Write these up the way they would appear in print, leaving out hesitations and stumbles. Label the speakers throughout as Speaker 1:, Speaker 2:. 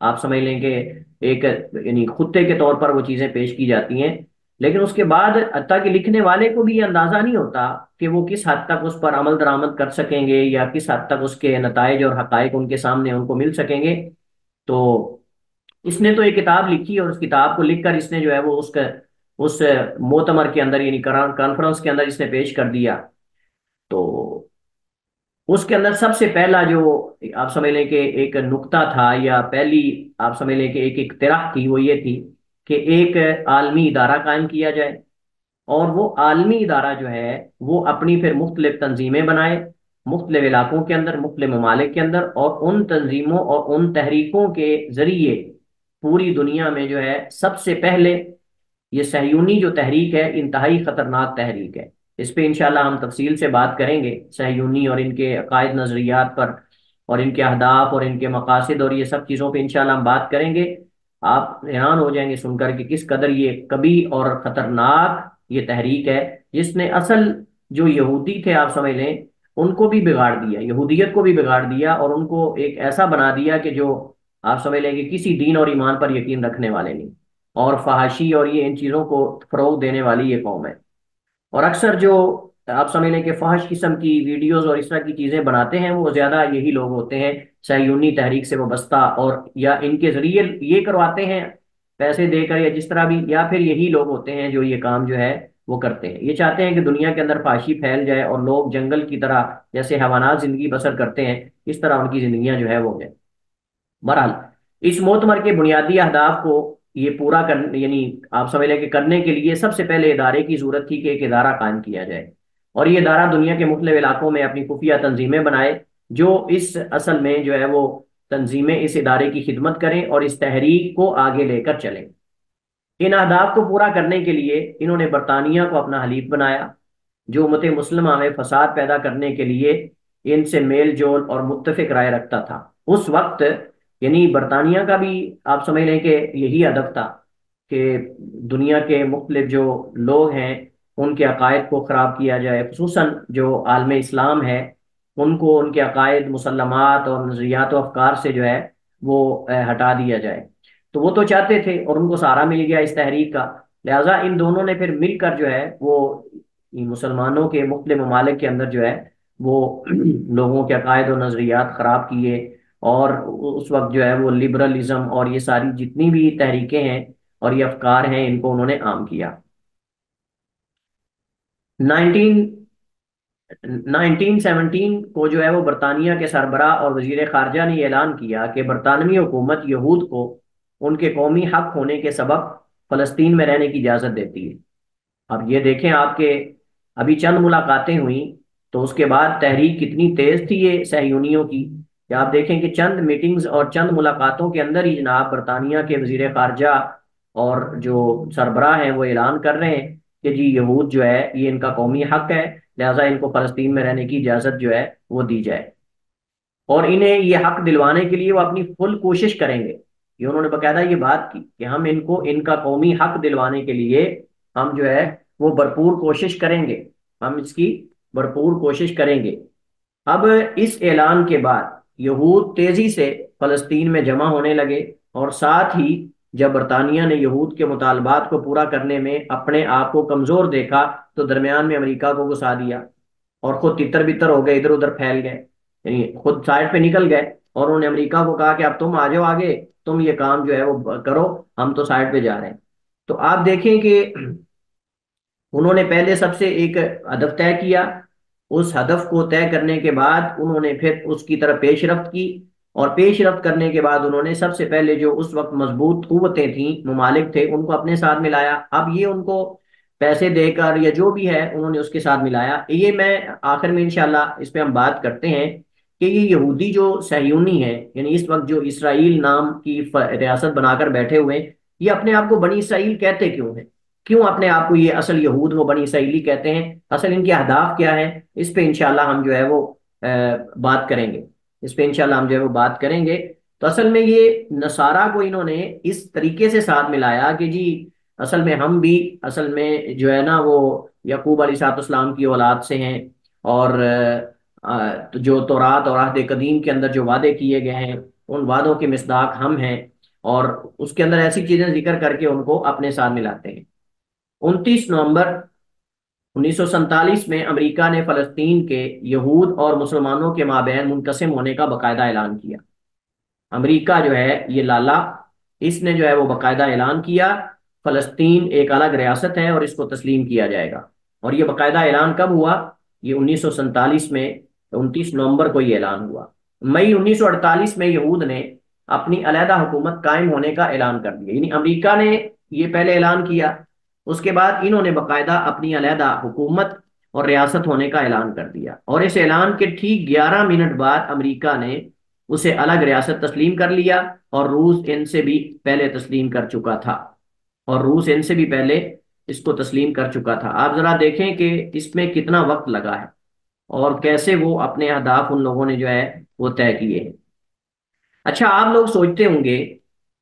Speaker 1: آپ سمجھ لیں کہ ایک یعنی خطے کے طور پر وہ چیزیں پیش کی جاتی ہیں، لیکن اس کے بعد حتیٰ کہ لکھنے والے کو بھی یہ اندازہ نہیں ہوتا کہ وہ کس حد تک اس پر عمل درآمد کر سکیں گے، یا کس حد تک اس کے نتائج اور حقائق ان کے سامنے ان کو مل سکیں گے۔ تو اس نے تو ایک کتاب لکھی، اور اس کتاب کو لکھ کر اس نے جو ہے وہ اس موتمر کے اندر یعنی کانفرنس کے اندر اس نے پیش کر دیا۔ تو اس کے اندر سب سے پہلا جو آپ سمجھ لیں کہ ایک نقطہ تھا، یا پہلی آپ سمجھ لیں کہ ایک اقتراح تھی، وہ یہ تھی کہ ایک عالمی ادارہ قائم کیا جائے، اور وہ عالمی ادارہ جو ہے وہ اپنی پھر مختلف تنظیمیں بنائے، مختلف علاقوں کے اندر، مختلف ممالک کے اندر، اور ان تنظیموں اور ان تحریکوں کے ذریعے پوری دنیا میں جو ہے سب سے پہلے یہ صہیونی جو تحریک ہے انتہائی خطرناک تحریک ہے۔ اس پہ انشاءاللہ ہم تفصیل سے بات کریں گے، صہیونی اور ان کے عقائد نظریات پر، اور ان کے اہداف اور ان کے مقاصد اور یہ سب چیزوں پہ انشاءاللہ ہم بات کریں گے۔ آپ حیران ہو جائیں گے سن کر کہ کس قدر یہ کبھی اور خطرناک یہ تحریک ہے، جس نے اصل جو یہودی تھے آپ سمجھ لیں ان کو بھی بگاڑ دیا، یہودیت کو بھی بگاڑ دیا، اور ان کو ایک ایسا بنا دیا کہ جو آپ سمجھ لیں کہ کسی دین اور ایمان پر یقین رکھنے والے نہیں، اور فحاشی اور یہ ان چیزوں کو فروغ دینے والی یہ قوم ہے۔ اور اکثر جو آپ سمجھ لیں کہ فحش قسم کی ویڈیوز اور اس طرح کی چیزیں بناتے ہیں وہ زیادہ یہی لوگ ہوتے ہیں صہیونی تحریک سے وابستہ، اور یا ان کے ذریعے یہ کرواتے ہیں پیسے دے کر یا جس طرح بھی، یا پھر یہی لوگ ہوتے ہیں جو یہ کام جو ہے وہ کرتے ہیں۔ یہ چاہتے ہیں کہ دنیا کے اندر فحاشی پھیل جائے اور لوگ جنگل کی طرح جیسے حیوانات زندگی بسر کرتے ہیں اس طرح ان کی زندگیاں جو ہے وہ ہو جائیں۔ بہرحال اس موتمر کے بنیادی اہداف کو یہ پورا کرنے یعنی آپ سمجھ لیں کہ کرنے کے لیے سب سے پہلے ادارے کی ضرورت تھی کہ ایک ادارہ قائم کیا جائے، اور یہ ادارہ دنیا کے مختلف علاقوں میں اپنی خفیہ تنظیمیں بنائے، جو اس اصل میں جو ہے وہ تنظیمیں اس ادارے کی خدمت کریں اور اس تحریک کو آگے لے کر چلیں۔ ان اہداف کو پورا کرنے کے لیے انہوں نے برطانیہ کو اپنا حلیف بنایا، جو امت مسلمہ میں فساد پیدا کرنے کے لیے ان سے میل جول اور متفق رائے رکھتا تھا۔ اس وقت یعنی برطانیہ کا بھی آپ سمجھ لیں کہ یہی ہدف تھا کہ دنیا کے مختلف جو لوگ ہیں ان کے عقائد کو خراب کیا جائے، خصوصاً جو عالم اسلام ہے ان کو ان کے عقائد، مسلمات اور نظریات و افکار سے جو ہے وہ ہٹا دیا جائے۔ تو وہ تو چاہتے تھے اور ان کو سہارا مل گیا اس تحریک کا، لہٰذا ان دونوں نے پھر مل کر جو ہے وہ مسلمانوں کے مختلف ممالک کے اندر جو ہے وہ لوگوں کے عقائد و نظریات خراب کیے، اور اس وقت جو ہے وہ لبرلزم اور یہ ساری جتنی بھی تحریکیں ہیں اور یہ افکار ہیں ان کو انہوں نے عام کیا۔ 1917 کو جو ہے وہ برطانیہ کے سربراہ اور وزیر خارجہ نے یہ اعلان کیا کہ برطانوی حکومت یہود کو ان کے قومی حق ہونے کے سبب فلسطین میں رہنے کی اجازت دیتی ہے۔ اب یہ دیکھیں آپ کے ابھی چند ملاقاتیں ہوئیں تو اس کے بعد تحریک کتنی تیز تھی یہ صہیونیوں کی، کہ آپ دیکھیں کہ چند میٹنگز اور چند ملاقاتوں کے اندر ہی جناب برطانیہ کے وزیر خارجہ اور جو سربراہ ہیں وہ اعلان کر رہے ہیں کہ جی یہود جو ہے یہ ان کا قومی حق ہے، لہٰذا ان کو فلسطین میں رہنے کی اجازت جو ہے وہ دی جائے، اور انہیں یہ حق دلوانے کے لیے وہ اپنی فل کوشش کریں گے۔ یہ انہوں نے باقاعدہ یہ بات کی کہ ہم ان کو ان کا قومی حق دلوانے کے لیے ہم جو ہے وہ بھرپور کوشش کریں گے، ہم اس کی بھرپور کوشش کریں گے۔ اب اس اعلان کے بعد یہود تیزی سے فلسطین میں جمع ہونے لگے، اور ساتھ ہی جب برطانیہ نے یہود کے مطالبات کو پورا کرنے میں اپنے آپ کو کمزور دیکھا تو درمیان میں امریکہ کو گھسا دیا، اور خود تتر بتر ہو گئے، ادھر ادھر پھیل گئے، یعنی خود سائڈ پہ نکل گئے، اور انہوں نے امریکہ کو کہا کہ اب تم آ جاؤ آگے، تم یہ کام جو ہے وہ کرو، ہم تو سائڈ پہ جا رہے ہیں۔ تو آپ دیکھیں کہ انہوں نے پہلے سب سے ایک ہدف طے کیا، اس ہدف کو طے کرنے کے بعد انہوں نے پھر اس کی طرف پیش رفت کی، اور پیش رفت کرنے کے بعد انہوں نے سب سے پہلے جو اس وقت مضبوط قوتیں تھیں، ممالک تھے، ان کو اپنے ساتھ ملایا۔ اب یہ ان کو پیسے دے کر یا جو بھی ہے انہوں نے اس کے ساتھ ملایا۔ یہ میں آخر میں انشاءاللہ اس پہ ہم بات کرتے ہیں کہ یہ یہودی جو صہیونی ہے، یعنی اس وقت جو اسرائیل نام کی ریاست بنا کر بیٹھے ہوئے ہیں، یہ اپنے آپ کو بنی اسرائیل کہتے کیوں ہیں؟ کیوں اپنے آپ کو یہ اصل یہود وہ بنی اسرائیلی کہتے ہیں؟ اصل ان کے اہداف کیا ہے؟ اس پہ انشاءاللہ ہم جو ہے وہ بات کریں گے، اس پہ انشاءاللہ ہم جو ہے وہ بات کریں گے۔ تو اصل میں یہ نصارہ کو انہوں نے اس طریقے سے ساتھ ملایا کہ جی اصل میں ہم بھی اصل میں جو ہے نا وہ یعقوب علیہ الصلوۃ والسلام کی اولاد سے ہیں، اور جو تورات اور عہد قدیم کے اندر جو وعدے کیے گئے ہیں ان وعدوں کے مصداق ہم ہیں، اور اس کے اندر ایسی چیزیں ذکر کر کے ان کو اپنے ساتھ ملاتے ہیں۔ 29 نومبر 1947 میں امریکہ نے فلسطین کے یہود اور مسلمانوں کے مابین منقسم ہونے کا باقاعدہ اعلان کیا۔ امریکہ جو ہے یہ لالا، اس نے جو ہے وہ باقاعدہ اعلان کیا فلسطین ایک الگ ریاست ہے اور اس کو تسلیم کیا جائے گا۔ اور یہ باقاعدہ اعلان کب ہوا؟ یہ 1947 میں 29 نومبر کو یہ اعلان ہوا۔ مئی 1948 میں یہود نے اپنی علیحدہ حکومت قائم ہونے کا اعلان کر دیا، یعنی امریکہ نے یہ پہلے اعلان کیا، اس کے بعد انہوں نے باقاعدہ اپنی علیحدہ حکومت اور ریاست ہونے کا اعلان کر دیا، اور اس اعلان کے ٹھیک 11 منٹ بعد امریکہ نے اسے الگ ریاست تسلیم کر لیا، اور روس ان سے بھی پہلے تسلیم کر چکا تھا، اور روس ان سے بھی پہلے اس کو تسلیم کر چکا تھا۔ آپ ذرا دیکھیں کہ اس میں کتنا وقت لگا ہے اور کیسے وہ اپنے اہداف ان لوگوں نے جو ہے وہ طے کیے ہیں۔ اچھا، آپ لوگ سوچتے ہوں گے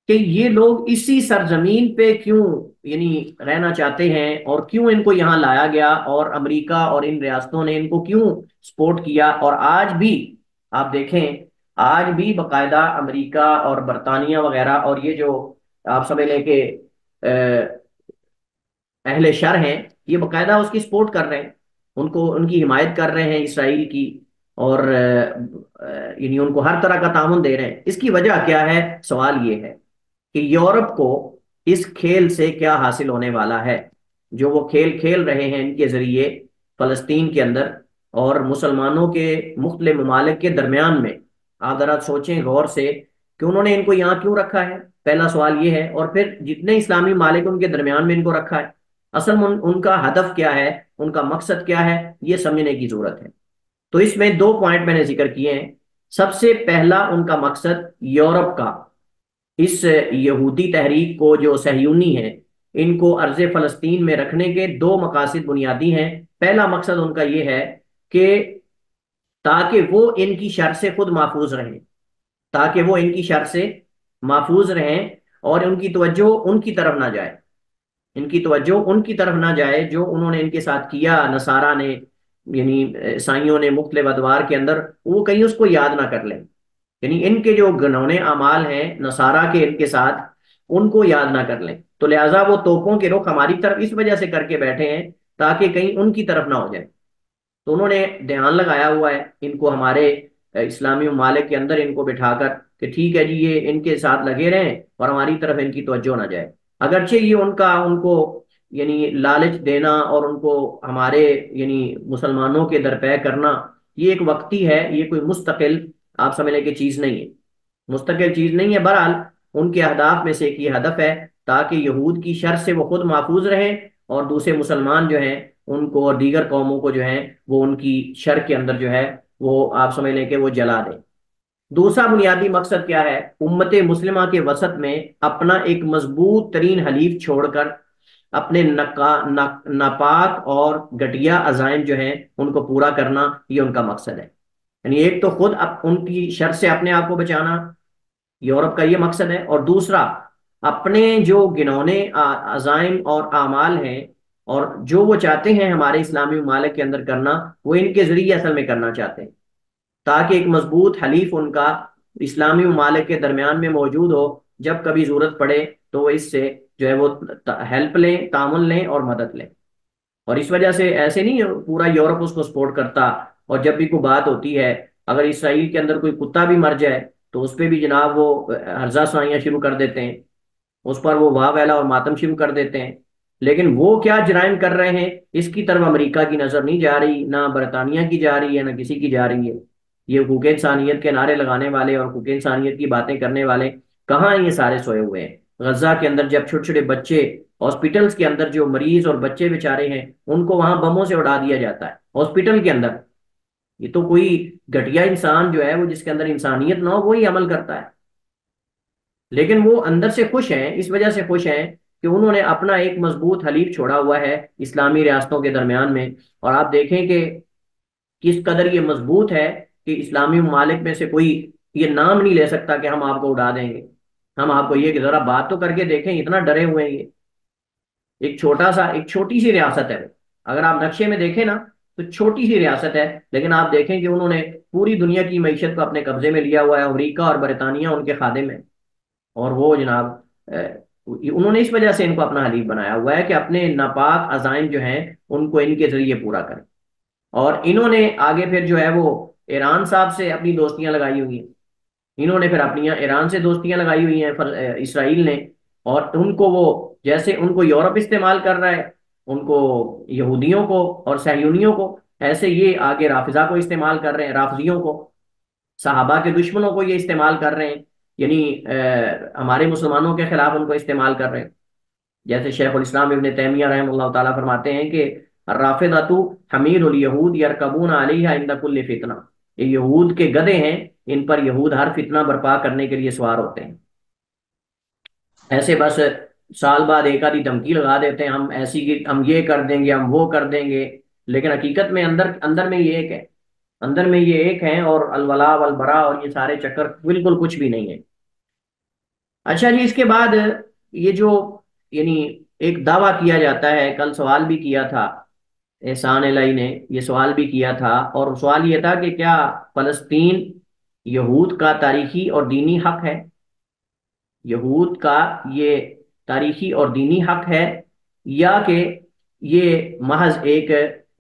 Speaker 1: کہ یہ لوگ اسی سرزمین پہ کیوں یعنی رہنا چاہتے ہیں، اور کیوں ان کو یہاں لایا گیا، اور امریکہ اور ان ریاستوں نے ان کو کیوں سپورٹ کیا۔ اور آج بھی آپ دیکھیں، آج بھی باقاعدہ امریکہ اور برطانیہ وغیرہ اور یہ جو آپ سمجھ لیں کہ اہل شر ہیں، یہ باقاعدہ اس کی سپورٹ کر رہے ہیں، ان کو ان کی حمایت کر رہے ہیں اسرائیل کی، اور یعنی ان کو ہر طرح کا تعاون دے رہے ہیں۔ اس کی وجہ کیا ہے؟ سوال یہ ہے کہ یورپ کو اس کھیل سے کیا حاصل ہونے والا ہے، جو وہ کھیل کھیل رہے ہیں ان کے ذریعے فلسطین کے اندر اور مسلمانوں کے مختلف ممالک کے درمیان میں۔ آپ ذرا سوچیں غور سے کہ انہوں نے ان کو یہاں کیوں رکھا ہے، پہلا سوال یہ ہے، اور پھر جتنے اسلامی ممالک ان کے درمیان میں ان کو رکھا ہے، اصل میں ان کا ہدف کیا ہے، ان کا مقصد کیا ہے، یہ سمجھنے کی ضرورت ہے۔ تو اس میں 2 پوائنٹ میں نے ذکر کیے ہیں۔ سب سے پہلا ان کا مقصد یورپ کا اس یہودی تحریک کو، جو صہیونی ہے، ان کو ارض فلسطین میں رکھنے کے 2 مقاصد بنیادی ہیں۔ پہلا مقصد ان کا یہ ہے کہ تاکہ وہ ان کی شر سے خود محفوظ رہیں، تاکہ وہ ان کی شر سے محفوظ رہیں، اور ان کی توجہ ان کی طرف نہ جائے، ان کی توجہ ان کی طرف نہ جائے جو انہوں نے ان کے ساتھ کیا، نصارہ نے یعنی عیسائیوں نے مختلف ادوار کے اندر، وہ کہیں اس کو یاد نہ کر لیں، یعنی ان کے جو گھنونے اعمال ہیں نصارہ کے ان کے ساتھ، ان کو یاد نہ کر لیں۔ تو لہٰذا وہ توپوں کے رخ ہماری طرف اس وجہ سے کر کے بیٹھے ہیں تاکہ کہیں ان کی طرف نہ ہو جائے۔ تو انہوں نے دھیان لگایا ہوا ہے ان کو ہمارے اسلامی ممالک کے اندر ان کو بٹھا کر کہ ٹھیک ہے جی، یہ ان کے ساتھ لگے رہیں اور ہماری طرف ان کی توجہ نہ جائے۔ اگرچہ یہ ان کو یعنی لالچ دینا اور ان کو ہمارے یعنی مسلمانوں کے درپے کرنا، یہ ایک وقتی ہے، یہ کوئی مستقل آپ سمجھ لیں کہ چیز نہیں ہے، مستقل چیز نہیں ہے۔ بہرحال ان کے اہداف میں سے ایک یہ ہدف ہے تاکہ یہود کی شر سے وہ خود محفوظ رہیں، اور دوسرے مسلمان جو ہیں ان کو اور دیگر قوموں کو جو ہیں وہ ان کی شر کے اندر جو ہے وہ آپ سمجھ لیں کہ وہ جلا دیں۔ دوسرا بنیادی مقصد کیا ہے؟ امت مسلمہ کے وسط میں اپنا ایک مضبوط ترین حلیف چھوڑ کر اپنے ناپاک اور گھٹیا عزائم جو ہیں ان کو پورا کرنا، یہ ان کا مقصد ہے۔ یعنی ایک تو خود ان کی شر سے اپنے آپ کو بچانا، یورپ کا یہ مقصد ہے، اور دوسرا اپنے جو گنونے عزائم اور اعمال ہیں اور جو وہ چاہتے ہیں ہمارے اسلامی ممالک کے اندر کرنا، وہ ان کے ذریعے اصل میں کرنا چاہتے ہیں، تاکہ ایک مضبوط حلیف ان کا اسلامی ممالک کے درمیان میں موجود ہو، جب کبھی ضرورت پڑے تو وہ اس سے جو ہے وہ ہیلپ لیں، تعاون لیں اور مدد لیں۔ اور اس وجہ سے ایسے نہیں پورا یورپ اس کو سپورٹ کرتا، اور جب بھی کوئی بات ہوتی ہے، اگر اسرائیل کے اندر کوئی کتا بھی مر جائے تو اس پہ بھی جناب وہ ہرزہ سنائیاں شروع کر دیتے ہیں، اس پر وہ واہ ویلا اور ماتم شروع کر دیتے ہیں۔ لیکن وہ کیا جرائم کر رہے ہیں، اس کی طرف امریکہ کی نظر نہیں جا رہی، نہ برطانیہ کی جا رہی ہے، نہ کسی کی جا رہی ہے۔ یہ حقوق انسانیت کے نعرے لگانے والے اور حقوق انسانیت کی باتیں کرنے والے کہاں ہیں؟ یہ سارے سوئے ہوئے ہیں۔ غزہ کے اندر جب چھوٹے چھوٹے بچے، ہاسپٹلس کے اندر جو مریض اور بچے بیچارے ہیں، ان کو وہاں بموں سے اڑا دیا جاتا ہے ہاسپٹل کے اندر۔ یہ تو کوئی گھٹیا انسان جو ہے وہ جس کے اندر انسانیت نہ ہو وہی عمل کرتا ہے۔ لیکن وہ اندر سے خوش ہیں، اس وجہ سے خوش ہیں کہ انہوں نے اپنا ایک مضبوط حلیف چھوڑا ہوا ہے اسلامی ریاستوں کے درمیان میں۔ اور آپ دیکھیں کہ کس قدر یہ مضبوط ہے کہ اسلامی ممالک میں سے کوئی یہ نام نہیں لے سکتا کہ ہم آپ کو اڑا دیں گے، ہم آپ کو یہ کہ ذرا بات تو کر کے دیکھیں، اتنا ڈرے ہوئے ہیں یہ۔ ایک چھوٹی سی ریاست ہے، اگر آپ نقشے میں دیکھیں نا تو چھوٹی سی ریاست ہے، لیکن آپ دیکھیں کہ انہوں نے پوری دنیا کی معیشت کو اپنے قبضے میں لیا ہوا ہے، امریکہ اور برطانیہ ان کے خادم ہیں۔ اور وہ جناب انہوں نے اس وجہ سے ان کو اپنا حلیف بنایا ہوا ہے کہ اپنے ناپاک عزائم جو ہیں ان کو ان کے ذریعے پورا کریں۔ اور انہوں نے آگے پھر جو ہے وہ ایران صاحب سے اپنی دوستیاں لگائی ہوئی ہیں، انہوں نے پھر اپنی ایران سے دوستیاں لگائی ہوئی ہیں اسرائیل نے، اور ان کو وہ جیسے ان کو یورپ استعمال کر رہا ہے ان کو یہودیوں کو اور صہیونیوں کو، ایسے یہ آگے رافضہ کو استعمال کر رہے ہیں، رافضیوں کو، صحابہ کے دشمنوں کو یہ استعمال کر رہے ہیں، یعنی ہمارے مسلمانوں کے خلاف ان کو استعمال کر رہے ہیں۔ جیسے شیخ الاسلام ابن تیمیہ رحمہ اللہ تعالیٰ فرماتے ہیں کہ الرافضۃ حمیر الیہود یرکبون علیہا عند کل فتنہ، یہ یہود کے گدھے ہیں، ان پر یہود ہر فتنہ برپا کرنے کے لیے سوار ہوتے ہیں۔ ایسے بس سال بعد ایک آدھی دھمکی لگا دیتے ہیں، ہم ایسی ہم یہ کر دیں گے، ہم وہ کر دیں گے، لیکن حقیقت میں اندر اندر میں یہ ایک ہے، اندر میں یہ ایک ہے، اور الولا والبرا اور یہ سارے چکر بالکل کچھ بھی نہیں ہے۔ اچھا جی، اس کے بعد یہ جو یعنی ایک دعویٰ کیا جاتا ہے، کل سوال بھی کیا تھا احسان الہی نے، یہ سوال بھی کیا تھا، اور سوال یہ تھا کہ کیا فلسطین یہود کا تاریخی اور دینی حق ہے؟ یہود کا یہ تاریخی اور دینی حق ہے، یا کہ یہ محض ایک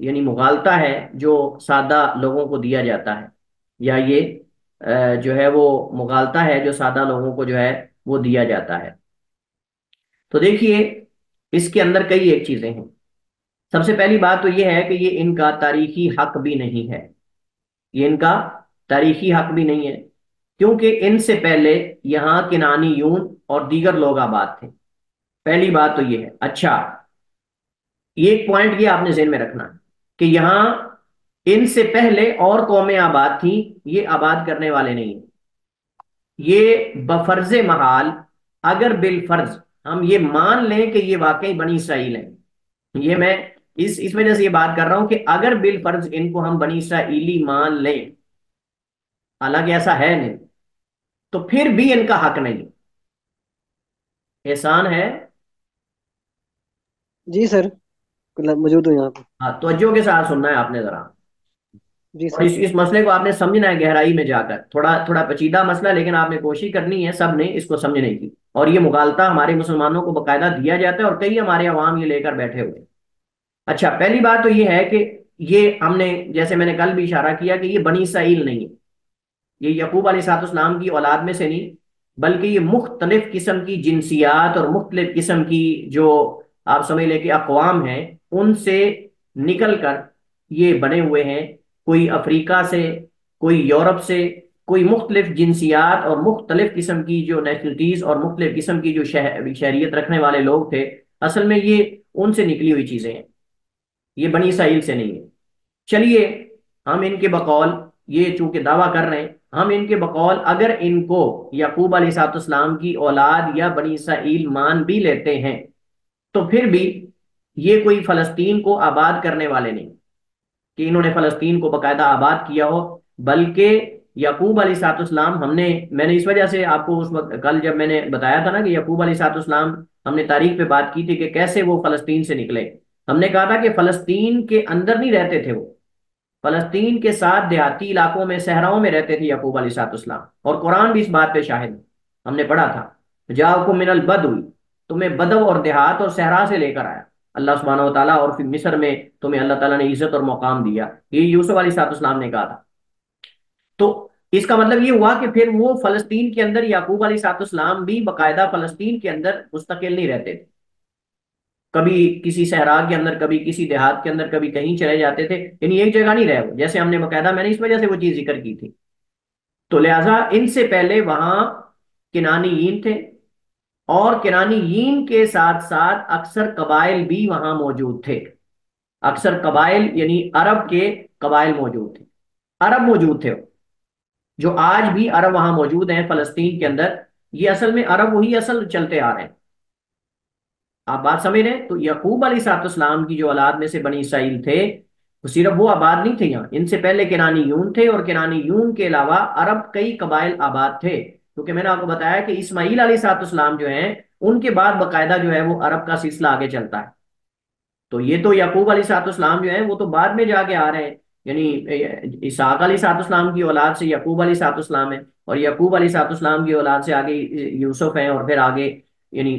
Speaker 1: یعنی مغالطہ ہے جو سادہ لوگوں کو دیا جاتا ہے، یا یہ جو ہے وہ مغالطہ ہے جو سادہ لوگوں کو جو ہے وہ دیا جاتا ہے؟ تو دیکھیے، اس کے اندر کئی ایک چیزیں ہیں۔ سب سے پہلی بات تو یہ ہے کہ یہ ان کا تاریخی حق بھی نہیں ہے، یہ ان کا تاریخی حق بھی نہیں ہے، کیونکہ ان سے پہلے یہاں کنانیون اور دیگر لوگ آباد تھے۔ پہلی بات تو یہ ہے۔ اچھا، یہ ایک پوائنٹ یہ آپ نے ذہن میں رکھنا ہے کہ یہاں ان سے پہلے اور قومیں آباد تھیں، یہ آباد کرنے والے نہیں ہیں۔ یہ بفرض محال، اگر بالفرض ہم یہ مان لیں کہ یہ واقعی بنی اسرائیل ہیں، یہ میں اس وجہ سے یہ بات کر رہا ہوں کہ اگر بالفرض ان کو ہم بنی اسرائیلی مان لیں، حالانکہ ایسا ہے نہیں، تو پھر بھی ان کا حق نہیں۔ احسان ہے؟
Speaker 2: جی سر، موجود ہوں یہاں پہ۔
Speaker 1: ہاں، توجہ کے ساتھ سننا ہے آپ نے ذرا،
Speaker 2: جی
Speaker 1: اور
Speaker 2: سر۔
Speaker 1: اس مسئلے کو آپ نے سمجھنا ہے گہرائی میں جا کر، تھوڑا تھوڑا پیچیدہ مسئلہ، لیکن آپ نے کوشش کرنی ہے سب نے اس کو سمجھنے کی، اور یہ مغالطہ ہمارے مسلمانوں کو باقاعدہ دیا جاتا ہے، اور کئی ہمارے عوام یہ لے کر بیٹھے ہوئے ہیں۔ اچھا، پہلی بات تو یہ ہے کہ یہ ہم نے جیسے میں نے کل بھی اشارہ کیا کہ یہ بنی اسرائیل نہیں ہے، یہ یعقوب علیہ الصلوۃ والسلام کی اولاد میں سے نہیں، بلکہ یہ مختلف قسم کی جنسیات اور مختلف قسم کی جو آپ سمجھ لیں کہ اقوام ہیں، ان سے نکل کر یہ بنے ہوئے ہیں، کوئی افریقہ سے، کوئی یورپ سے، کوئی مختلف جنسیات اور مختلف قسم کی جو نیشنلٹیز اور مختلف قسم کی جو شہریت رکھنے والے لوگ تھے، اصل میں یہ ان سے نکلی ہوئی چیزیں ہیں، یہ بنی اسرائیل سے نہیں ہے۔ چلیے، ہم ان کے بقول یہ چونکہ دعویٰ کر رہے ہیں، ہم ان کے بقول اگر ان کو یعقوب علیہ الصلوۃ والسلام کی اولاد یا بنی اسرائیل مان بھی لیتے ہیں، تو پھر بھی یہ کوئی فلسطین کو آباد کرنے والے نہیں کہ انہوں نے فلسطین کو باقاعدہ آباد کیا ہو، بلکہ یعقوب علیہ الصلوۃ والسلام میں نے اس وجہ سے آپ کو اس وقت کل جب میں نے بتایا تھا نا کہ یعقوب علیہ الصلوۃ والسلام، ہم نے تاریخ پہ بات کی تھی کہ کیسے وہ فلسطین سے نکلے، ہم نے کہا تھا کہ فلسطین کے اندر نہیں رہتے تھے وہ، فلسطین کے ساتھ دیہاتی علاقوں میں، صحراؤں میں رہتے تھے یعقوب علیہ الصلوۃ والسلام، اور قرآن بھی اس بات پہ شاہد ہے، ہم نے پڑھا تھا جاءکم من البدو، تمہیں بدو اور دیہات اور صحرا سے لے کر آیا اللہ سبحانہ و تعالیٰ، اور پھر مصر میں تمہیں اللہ تعالیٰ نے عزت اور مقام دیا، یہ یوسف علیہ الصلوۃ والسلام نے کہا تھا۔ تو اس کا مطلب یہ ہوا کہ پھر وہ فلسطین کے اندر یعقوب علیہ الصلوۃ والسلام بھی باقاعدہ فلسطین کے اندر مستقل نہیں رہتے تھے، کبھی کسی صحرا کے اندر، کبھی کسی دیہات کے اندر، کبھی کہیں چلے جاتے تھے، یعنی ایک جگہ نہیں رہے وہ، جیسے ہم نے باقاعدہ میں نے اس وجہ سے وہ چیز ذکر کی تھی۔ تو لہٰذا ان سے پہلے وہاں کنانیین تھے، اور کنانیین کے ساتھ ساتھ اکثر قبائل بھی وہاں موجود تھے، اکثر قبائل یعنی عرب کے قبائل موجود تھے، عرب موجود تھے، جو آج بھی عرب وہاں موجود ہیں فلسطین کے اندر، یہ اصل میں عرب وہی اصل چلتے آ رہے ہیں۔ آپ بات سمجھ رہے ہیں؟ تو یعقوب علیہ الصلوۃ والسلام کی جو اولاد میں سے بنی اسرائیل تھے، صرف وہ آباد نہیں تھے یہاں، ان سے پہلے کنانیون تھے، اور کنانیون کے علاوہ عرب کئی قبائل آباد تھے، کیونکہ میں نے آپ کو بتایا کہ اسماعیل علیہ الصلوۃ والسلام جو ہیں ان کے بعد باقاعدہ جو ہے وہ عرب کا سلسلہ آگے چلتا ہے۔ تو یہ تو یعقوب علیہ الصلوۃ والسلام جو ہیں وہ تو بعد میں جا کے آ رہے ہیں، یعنی اسحاق علیہ الصلوۃ والسلام کی اولاد سے یعقوب علیہ الصلوۃ والسلام ہے، اور یعقوب علیہ السلام کی اولاد سے آگے یوسف ہیں، اور پھر آگے یعنی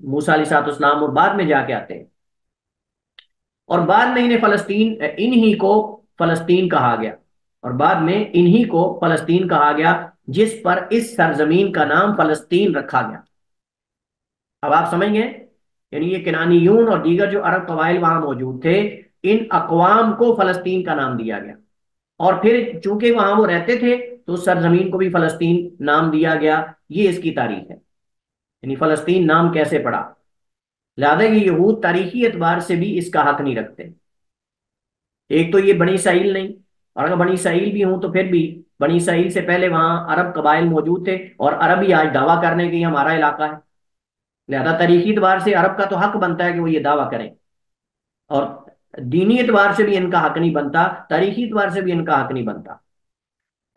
Speaker 1: موسیٰ علیہ السلام، اور بعد میں جا کے آتے ہیں، اور بعد میں انہیں فلسطین، انہی کو فلسطین کہا گیا، اور بعد میں انہی کو فلسطین کہا گیا، جس پر اس سرزمین کا نام فلسطین رکھا گیا۔ اب آپ سمجھ گئے، یعنی یہ کنانیون اور دیگر جو عرب قبائل وہاں موجود تھے، ان اقوام کو فلسطین کا نام دیا گیا، اور پھر چونکہ وہاں وہ رہتے تھے تو اس سرزمین کو بھی فلسطین نام دیا گیا۔ یہ اس کی تاریخ ہے، یعنی فلسطین نام کیسے پڑا۔ لہذا یہ یہود تاریخی اعتبار سے بھی اس کا حق نہیں رکھتے۔ ایک تو یہ بنی اسرائیل نہیں، اور اگر بنی اسرائیل بھی ہوں تو پھر بھی بنی اسرائیل سے پہلے وہاں عرب قبائل موجود تھے، اور عرب ہی آج دعویٰ کرنے کی ہمارا علاقہ ہے، لہذا تاریخی اعتبار سے عرب کا تو حق بنتا ہے کہ وہ یہ دعویٰ کریں، اور دینی اعتبار سے بھی ان کا حق نہیں بنتا، تاریخی اعتبار سے بھی ان کا حق نہیں بنتا۔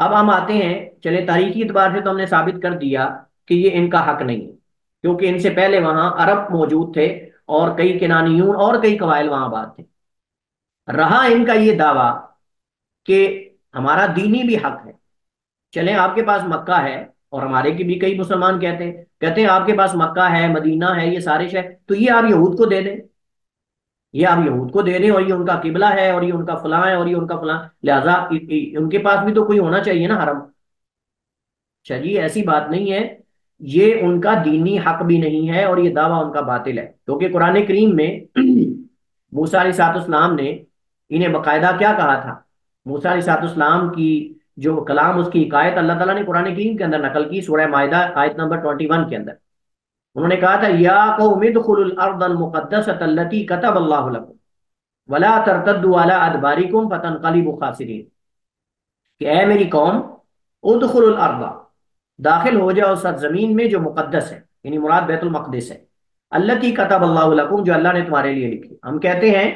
Speaker 1: اب ہم آتے ہیں، چلے تاریخی اعتبار سے تو ہم نے ثابت کر دیا کہ یہ ان کا حق نہیں ہے، کیونکہ ان سے پہلے وہاں عرب موجود تھے، اور کئی کنانیون اور کئی قبائل وہاں آباد تھے۔ رہا ان کا یہ دعویٰ کہ ہمارا دینی بھی حق ہے، چلیں آپ کے پاس مکہ ہے، اور ہمارے کی بھی کئی مسلمان کہتے ہیں آپ کے پاس مکہ ہے، مدینہ ہے، یہ سارے شہر، تو یہ آپ یہود کو دے دیں، یہ آپ یہود کو دے دیں، اور یہ ان کا قبلہ ہے، اور یہ ان کا فلاں ہے، اور یہ ان کا فلاں، لہذا ان کے پاس بھی تو کوئی ہونا چاہیے نا حرم۔ چلیے ایسی بات نہیں ہے، یہ ان کا دینی حق بھی نہیں ہے، اور یہ دعویٰ ان کا باطل ہے، کیونکہ قرآن کریم میں موسیٰ علیہ السلام نے انہیں باقاعدہ کیا کہا تھا۔ موسیٰ علیہ السلام کی جو کلام، اس کی حکایت اللہ تعالیٰ نے قرآن کریم کے اندر نقل کی، سورہ مائدہ آیت نمبر 21 کے اندر انہوں نے کہا تھا، یا قوم ادخلوا الارض المقدسۃ التي كتب اللہ لكم ولا ترتدوا على ادباركم فتنقلبوا خاسرین، کہ اے میری قوم، ادخلوا الارض، داخل ہو جاؤ سرزمین میں جو مقدس ہے، یعنی مراد بیت المقدس ہے، التي كتب اللہ لكم، جو اللہ نے تمہارے لیے لکھی۔ ہم کہتے ہیں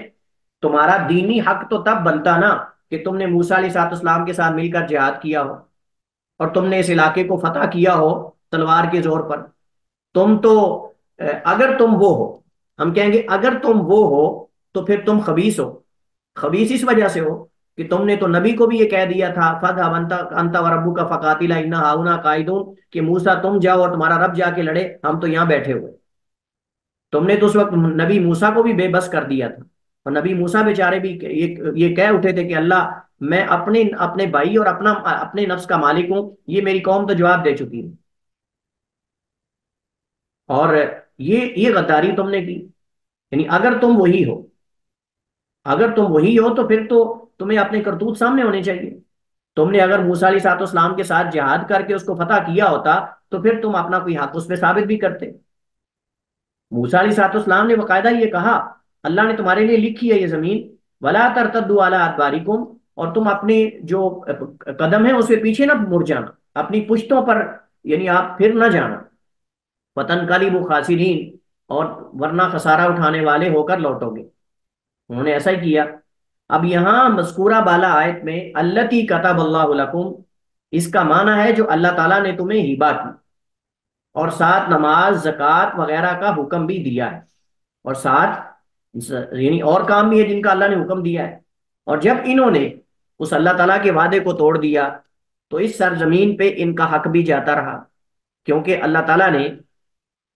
Speaker 1: تمہارا دینی حق تو تب بنتا نا کہ تم نے موسیٰ علیہ السلام کے ساتھ مل کر جہاد کیا ہو، اور تم نے اس علاقے کو فتح کیا ہو تلوار کے زور پر۔ تم تو اگر تم وہ ہو، ہم کہیں گے اگر تم وہ ہو تو پھر تم خبیث ہو۔ خبیث اس وجہ سے ہو کہ تم نے تو نبی کو بھی یہ کہہ دیا تھا، فَاذْهَبْ أَنْتَ وَرَبُّكَ فَقَاتِلَا إِنَّا هَاهُنَا قَاعِدُونَ، کہ موسیٰ تم جاؤ اور تمہارا رب جا کے لڑے، ہم تو یہاں بیٹھے ہوئے۔ تم نے تو اس وقت نبی موسیٰ کو بھی بے بس کر دیا تھا، اور نبی موسیٰ بیچارے بھی یہ کہہ اٹھے تھے کہ اللہ، میں اپنے بھائی اور اپنے نفس کا مالک ہوں، یہ میری قوم تو جواب دے چکی ہے، اور یہ غداری تم نے کی۔ یعنی اگر تم وہی ہو، اگر تم وہی ہو تو پھر تو تمہیں اپنے کرتوت سامنے ہونے چاہیے۔ تم نے اگر موسیٰ علیہ السلام کے ساتھ جہاد کر کے اس کو فتح کیا ہوتا تو پھر تم اپنا کوئی حق اس پہ ثابت بھی کرتے۔ موسیٰ علیہ السلام نے باقاعدہ یہ کہا، اللہ نے تمہارے لیے لکھی ہے یہ زمین، ولا ترتدوا علی ادبارکم، اور تم اپنے جو قدم ہے اس پہ پیچھے نہ مڑ جانا، اپنی پشتوں پر یعنی آپ پھر نہ جانا، فتنقلبوا خاسرین، اور ورنہ خسارہ اٹھانے والے ہو کر لوٹو گے۔ انہوں نے ایسا ہی کیا۔ اب یہاں مذکورہ بالا آیت میں التی کتب اللہ لکم، اس کا معنی ہے جو اللہ تعالیٰ نے تمہیں ہبہ کی، اور ساتھ نماز، زکوٰۃ وغیرہ کا حکم بھی دیا ہے، اور ساتھ یعنی اور کام بھی ہے جن کا اللہ نے حکم دیا ہے۔ اور جب انہوں نے اس اللہ تعالیٰ کے وعدے کو توڑ دیا تو اس سرزمین پہ ان کا حق بھی جاتا رہا، کیونکہ اللہ تعالیٰ نے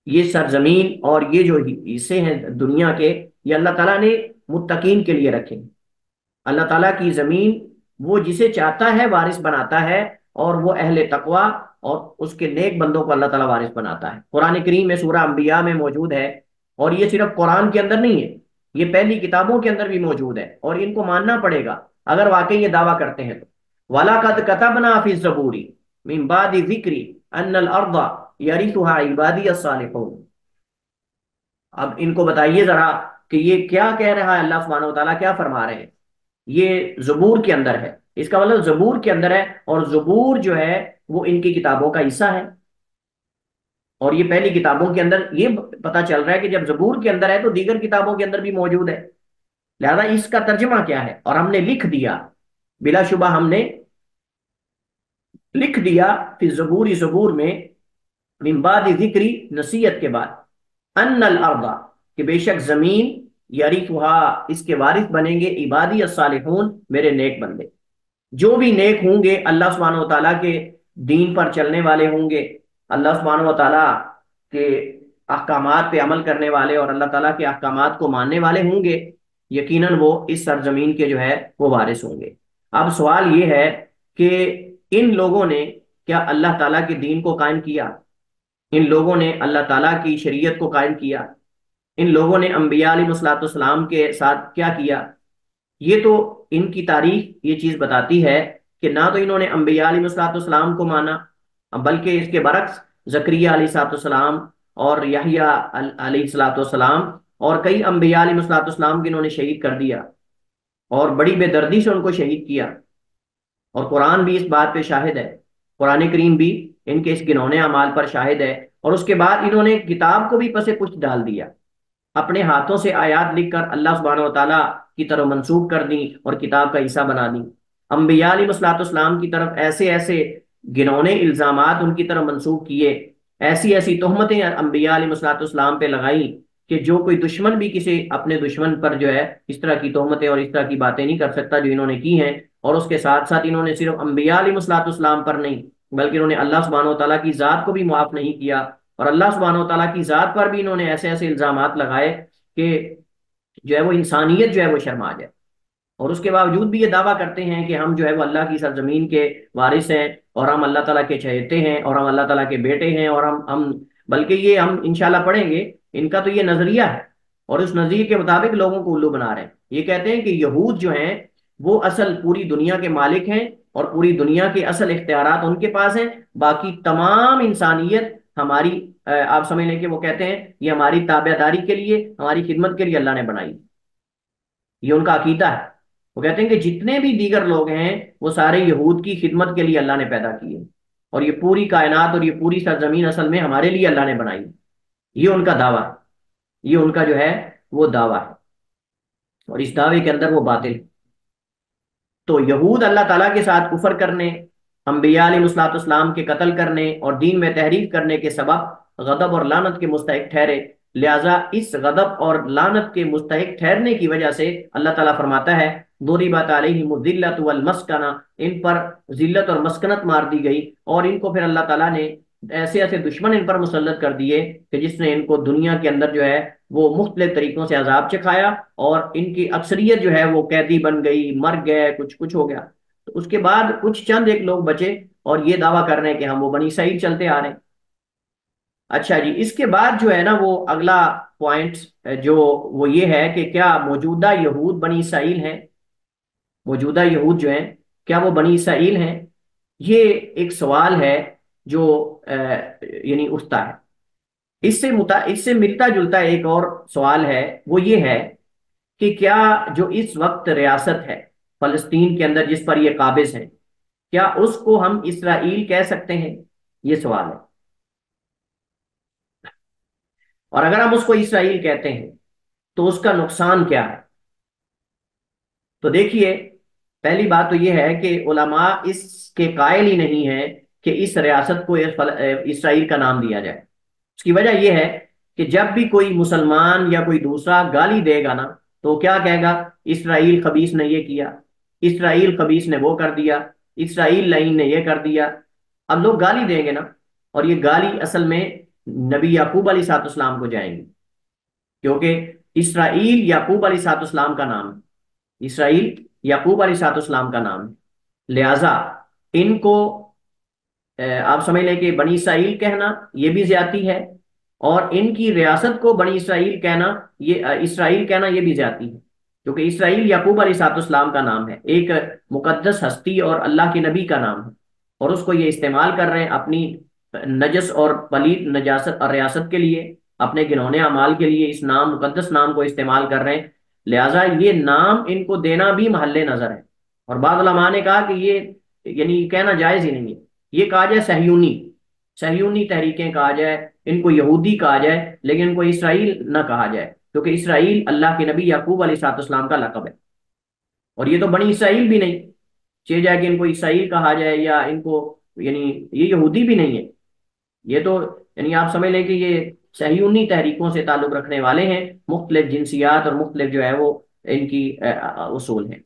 Speaker 1: یہ سرزمین اور یہ جو حصے ہیں دنیا کے، یہ اللہ تعالیٰ نے متقین کے لیے رکھے۔ اللہ تعالیٰ کی زمین وہ جسے چاہتا ہے وارث بناتا ہے، اور وہ اہل تقوی اور اس کے نیک بندوں کو اللہ تعالیٰ وارث بناتا ہے۔ قرآن کریم میں سورہ انبیاء میں موجود ہے، اور یہ صرف قرآن کے اندر نہیں ہے، یہ پہلی کتابوں کے اندر بھی موجود ہے، اور ان کو ماننا پڑے گا اگر واقعی یہ دعویٰ کرتے ہیں تو۔ وَلَقَدْ كَتَبْنَا فِي الزَّبُورِ مِن بَعْدِ الذِّكْرِ أَنَّ الْأَرْضَ يَرِثُهَا عِبَادِيَ الصَّالِحُونَ۔ اب ان کو بتائیے ذرا کہ یہ کیا کہہ رہا ہے، اللہ سبحانہ وتعالیٰ کیا فرما رہے ہیں۔ یہ زبور کے اندر ہے، اس کا مطلب زبور کے اندر ہے، اور زبور جو ہے وہ ان کی کتابوں کا حصہ ہے، اور یہ پہلی کتابوں کے اندر یہ پتہ چل رہا ہے کہ جب زبور کے اندر ہے تو دیگر کتابوں کے اندر بھی موجود ہے۔ لہذا اس کا ترجمہ کیا ہے، اور ہم نے لکھ دیا، بلا شبہ ہم نے لکھ دیا فی زبور، زبور میں، من بعد ذکری، نصیحت کے بعد، ان الارض، کہ بے شک زمین، یرثھا، اس کے وارث بنیں گے، عبادی الصالحون، میرے نیک بندے، جو بھی نیک ہوں گے اللہ سبحانہ و تعالیٰ کے دین پر چلنے والے ہوں گے، اللہ سبحانہ و تعالیٰ کے احکامات پہ عمل کرنے والے اور اللہ تعالیٰ کے احکامات کو ماننے والے ہوں گے، یقیناً وہ اس سرزمین کے جو ہے وہ وارث ہوں گے۔ اب سوال یہ ہے کہ ان لوگوں نے کیا اللہ تعالیٰ کے دین کو قائم کیا؟ ان لوگوں نے اللہ تعالیٰ کی شریعت کو قائم کیا؟ ان لوگوں نے انبیاء علیہ الصلوۃ والسلام کے ساتھ کیا کیا؟ یہ تو ان کی تاریخ یہ چیز بتاتی ہے کہ نہ تو انہوں نے انبیاء علیہ الصلوۃ والسلام کو مانا، بلکہ اس کے برعکس زکریا علیہ الصلوۃ والسلام اور یحییٰ علیہ الصلوۃ والسلام اور کئی انبیاء علیہ الصلوۃ والسلام کو انہوں نے شہید کر دیا، اور بڑی بے دردی سے ان کو شہید کیا۔ اور قرآن بھی اس بات پہ شاہد ہے، قرآن کریم بھی ان کے اس گنونے اعمال پر شاہد ہے۔ اور اس کے بعد انہوں نے کتاب کو بھی پس پشت ڈال دیا، اپنے ہاتھوں سے آیات لکھ کر اللہ سبحانہ و تعالیٰ کی طرف منسوخ کر دی اور کتاب کا حصہ بنا دی۔ انبیاء علیہ الصلوۃ والسلام کی طرف ایسے ایسے گنونے الزامات ان کی طرف منسوخ کیے، ایسی ایسی تہمتیں انبیاء علیہ الصلوۃ والسلام پہ لگائیں کہ جو کوئی دشمن بھی کسی اپنے دشمن پر جو ہے اس طرح کی تہمتیں اور اس طرح کی باتیں نہیں کر سکتا جو انہوں نے کی ہیں۔ اور اس کے ساتھ ساتھ انہوں نے صرف انبیاء علیہ الصلوۃ والسلام پر نہیں، بلکہ انہوں نے اللہ سبحانہ و تعالیٰ کی ذات کو بھی معاف نہیں کیا، اور اللہ سبحانہ و تعالیٰ کی ذات پر بھی انہوں نے ایسے ایسے الزامات لگائے کہ جو ہے وہ انسانیت جو ہے وہ شرما جائے۔ اور اس کے باوجود بھی یہ دعویٰ کرتے ہیں کہ ہم جو ہے وہ اللہ کی سرزمین کے وارث ہیں، اور ہم اللہ تعالیٰ کے چہیتے ہیں، اور ہم اللہ تعالیٰ کے بیٹے ہیں، اور ہم بلکہ یہ ہم انشاءاللہ پڑھیں گے، ان کا تو یہ نظریہ ہے، اور اس نظریے کے مطابق لوگوں کو الو بنا رہے ہیں۔ یہ کہتے ہیں کہ یہود جو ہیں وہ اصل پوری دنیا کے مالک ہیں، اور پوری دنیا کے اصل اختیارات ان کے پاس ہیں، باقی تمام انسانیت ہماری آپ سمجھ لیں کہ وہ کہتے ہیں یہ ہماری تابع داری کے لیے، ہماری خدمت کے لیے اللہ نے بنائی۔ یہ ان کا عقیدہ ہے۔ وہ کہتے ہیں کہ جتنے بھی دیگر لوگ ہیں وہ سارے یہود کی خدمت کے لیے اللہ نے پیدا کیے، اور یہ پوری کائنات اور یہ پوری سرزمین اصل میں ہمارے لیے اللہ نے بنائی۔ یہ ان کا دعویٰ ہے، یہ ان کا جو ہے وہ دعویٰ ہے، اور اس دعوے کے اندر وہ باطل ہے۔ تو یہود اللہ تعالیٰ کے ساتھ کفر کرنے، انبیاء علیہ الصلوۃ والسلام کے قتل کرنے اور دین میں تحریف کرنے کے سبب غضب اور لعنت کے مستحق ٹھہرے، لہذا اس غضب اور لعنت کے مستحق ٹھہرنے کی وجہ سے اللہ تعالیٰ فرماتا ہے ضربت علیہم الذلۃ والمسکنہ، ان پر ذلت اور مسکنت مار دی گئی، اور ان کو پھر اللہ تعالیٰ نے ایسے ایسے دشمن ان پر مسلط کر دیے کہ جس نے ان کو دنیا کے اندر جو ہے وہ مختلف طریقوں سے عذاب چکھایا، اور ان کی اکثریت جو ہے وہ قیدی بن گئی، مر گئے، کچھ کچھ ہو گیا۔ تو اس کے بعد کچھ چند ایک لوگ بچے اور یہ دعویٰ کر رہے ہیں کہ ہم وہ بنی اسرائیل چلتے آ رہے ہیں۔ اچھا جی، اس کے بعد جو ہے نا وہ اگلا پوائنٹ جو وہ یہ ہے کہ کیا موجودہ یہود بنی اسرائیل ہیں؟ موجودہ یہود جو ہیں کیا وہ بنی اسرائیل ہیں؟ یہ ایک سوال ہے جو یعنی اٹھتا ہے۔ اس سے ملتا جلتا ایک اور سوال ہے، وہ یہ ہے کہ کیا جو اس وقت ریاست ہے فلسطین کے اندر جس پر یہ قابض ہیں، کیا اس کو ہم اسرائیل کہہ سکتے ہیں؟ یہ سوال ہے۔ اور اگر ہم اس کو اسرائیل کہتے ہیں تو اس کا نقصان کیا ہے؟ تو دیکھیے، پہلی بات تو یہ ہے کہ علماء اس کے قائل ہی نہیں ہیں کہ اس ریاست کو اسرائیل کا نام دیا جائے۔ اس کی وجہ یہ ہے کہ جب بھی کوئی مسلمان یا کوئی دوسرا گالی دے گا نا تو کیا کہے گا؟ اسرائیل خبیث نے یہ کیا، اسرائیل خبیث نے وہ کر دیا، اسرائیل لعین نے یہ کر دیا۔ اب لوگ گالی دیں گے نا، اور یہ گالی اصل میں نبی یعقوب علیہ الصلوۃ والسلام کو جائیں گی، کیونکہ اسرائیل یعقوب علیہ الصلوۃ والسلام کا نام ہے، اسرائیل یعقوب علیہ الصلوۃ والسلام کا نام ہے، لہذا ان کو آپ سمجھ لیں کہ بنی اسرائیل کہنا یہ بھی زیادتی ہے، اور ان کی ریاست کو بنی اسرائیل کہنا، یہ اسرائیل کہنا یہ بھی زیادتی ہے، کیونکہ اسرائیل یعقوب علیہ الصلوۃ والسلام کا نام ہے، ایک مقدس ہستی اور اللہ کے نبی کا نام ہے، اور اس کو یہ استعمال کر رہے ہیں اپنی نجس اور پلید نجاست اور ریاست کے لیے، اپنے گنونے اعمال کے لیے اس نام مقدس نام کو استعمال کر رہے ہیں، لہٰذا یہ نام ان کو دینا بھی محل نظر ہے۔ اور بعض علماء نے کہا کہ یہ یعنی کہنا جائز ہی نہیں ہے، یہ کہا جائے صہیونی تحریکیں کہا جائے، ان کو یہودی کہا جائے، لیکن ان کو اسرائیل نہ کہا جائے، کیونکہ اسرائیل اللہ کے نبی یعقوب علیہ الصلوۃ والسلام کا لقب ہے، اور یہ تو بنی اسرائیل بھی نہیں چاہے جائے کہ ان کو اسرائیل کہا جائے، یا ان کو یعنی یہ یہودی بھی نہیں ہے، یہ تو یعنی آپ سمجھ لیں کہ یہ صہیونی تحریکوں سے تعلق رکھنے والے ہیں، مختلف جنسیات اور مختلف جو ہے وہ ان کی اصول ہیں۔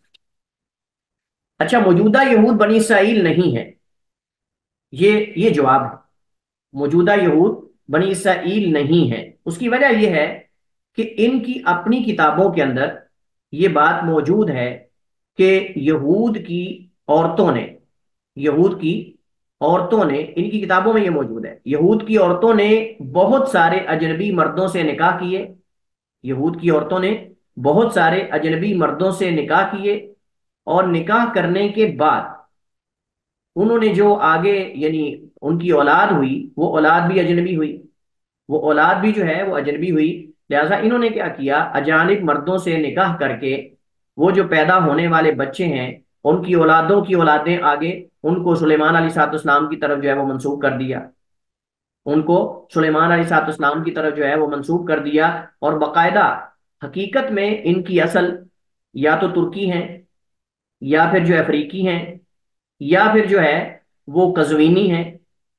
Speaker 1: اچھا، موجودہ یہود بنی اسرائیل نہیں ہے، یہ جواب ہے، موجودہ یہود بنی اسرائیل نہیں ہے۔ اس کی وجہ یہ ہے کہ ان کی اپنی کتابوں کے اندر یہ بات موجود ہے کہ یہود کی عورتوں نے یہود کی عورتوں نے ان کی کتابوں میں یہ موجود ہے، یہود کی عورتوں نے بہت سارے اجنبی مردوں سے نکاح کیے، یہود کی عورتوں نے بہت سارے اجنبی مردوں سے نکاح کیے، اور نکاح کرنے کے بعد انہوں نے جو آگے یعنی ان کی اولاد ہوئی، وہ اولاد بھی اجنبی ہوئی، وہ اولاد بھی جو ہے وہ اجنبی ہوئی۔ لہذا انہوں نے کیا کیا، اجانب مردوں سے نکاح کر کے وہ جو پیدا ہونے والے بچے ہیں، ان کی اولادوں کی اولادیں آگے ان کو سلیمان علیہ الصلوۃ والسلام کی طرف جو ہے وہ منسوب کر دیا، ان کو سلیمان علیہ الصلوۃ والسلام کی طرف جو ہے وہ منسوب کر دیا، اور باقاعدہ حقیقت میں ان کی اصل یا تو ترکی ہیں، یا پھر جو ہے افریقی ہیں، یا پھر جو ہے وہ قزوینی ہیں،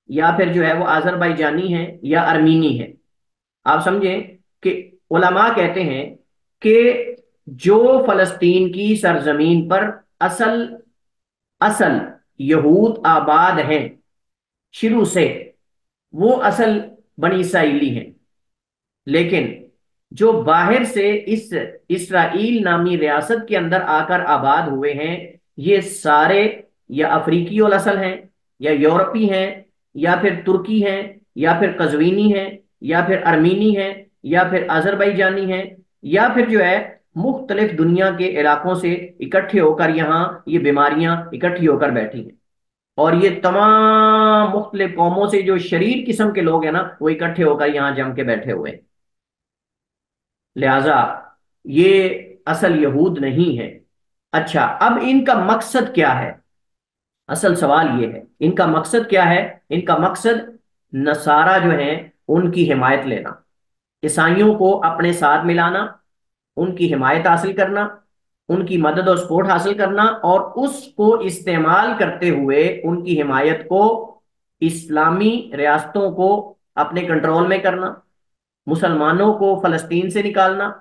Speaker 1: یا پھر جو ہے وہ آذربائیجانی ہیں یا ارمینی ہیں۔ آپ سمجھیں کہ علماء کہتے ہیں کہ جو فلسطین کی سرزمین پر اصل اصل یہود آباد ہیں شروع سے، وہ اصل بنی اسرائیلی ہیں، لیکن جو باہر سے اس اسرائیل نامی ریاست کے اندر آ کر آباد ہوئے ہیں، یہ سارے یا افریقی الاصل ہیں، یا یورپی ہیں، یا پھر ترکی ہیں، یا پھر قزوینی ہیں، یا پھر ارمینی ہیں، یا پھر آذربائیجانی ہیں، یا پھر جو ہے مختلف دنیا کے علاقوں سے اکٹھے ہو کر یہاں یہ بیماریاں اکٹھی ہو کر بیٹھی ہیں، اور یہ تمام مختلف قوموں سے جو شریر قسم کے لوگ ہیں نا، وہ اکٹھے ہو کر یہاں جم کے بیٹھے ہوئے ہیں۔ لہذا یہ اصل یہود نہیں ہے۔ اچھا، اب ان کا مقصد کیا ہے؟ اصل سوال یہ ہے، ان کا مقصد کیا ہے؟ ان کا مقصد نصارہ جو ہیں ان کی حمایت لینا، عیسائیوں کو اپنے ساتھ ملانا، ان کی حمایت حاصل کرنا، ان کی مدد اور سپورٹ حاصل کرنا، اور اس کو استعمال کرتے ہوئے ان کی حمایت کو اسلامی ریاستوں کو اپنے کنٹرول میں کرنا، مسلمانوں کو فلسطین سے نکالنا،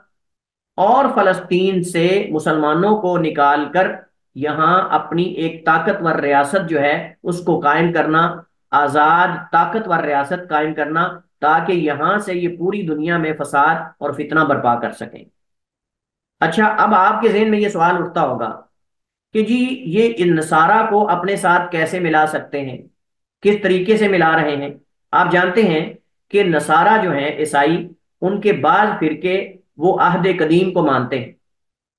Speaker 1: اور فلسطین سے مسلمانوں کو نکال کر یہاں اپنی ایک طاقتور ریاست جو ہے اس کو قائم کرنا، آزاد طاقتور ریاست قائم کرنا، تاکہ یہاں سے یہ پوری دنیا میں فساد اور فتنہ برپا کر سکیں۔ اچھا، اب آپ کے ذہن میں یہ سوال اٹھتا ہوگا کہ جی یہ ان نصارہ کو اپنے ساتھ کیسے ملا سکتے ہیں، کس طریقے سے ملا رہے ہیں؟ آپ جانتے ہیں کہ نصارہ جو ہیں عیسائی، ان کے بعض فرقے وہ عہد قدیم کو مانتے ہیں۔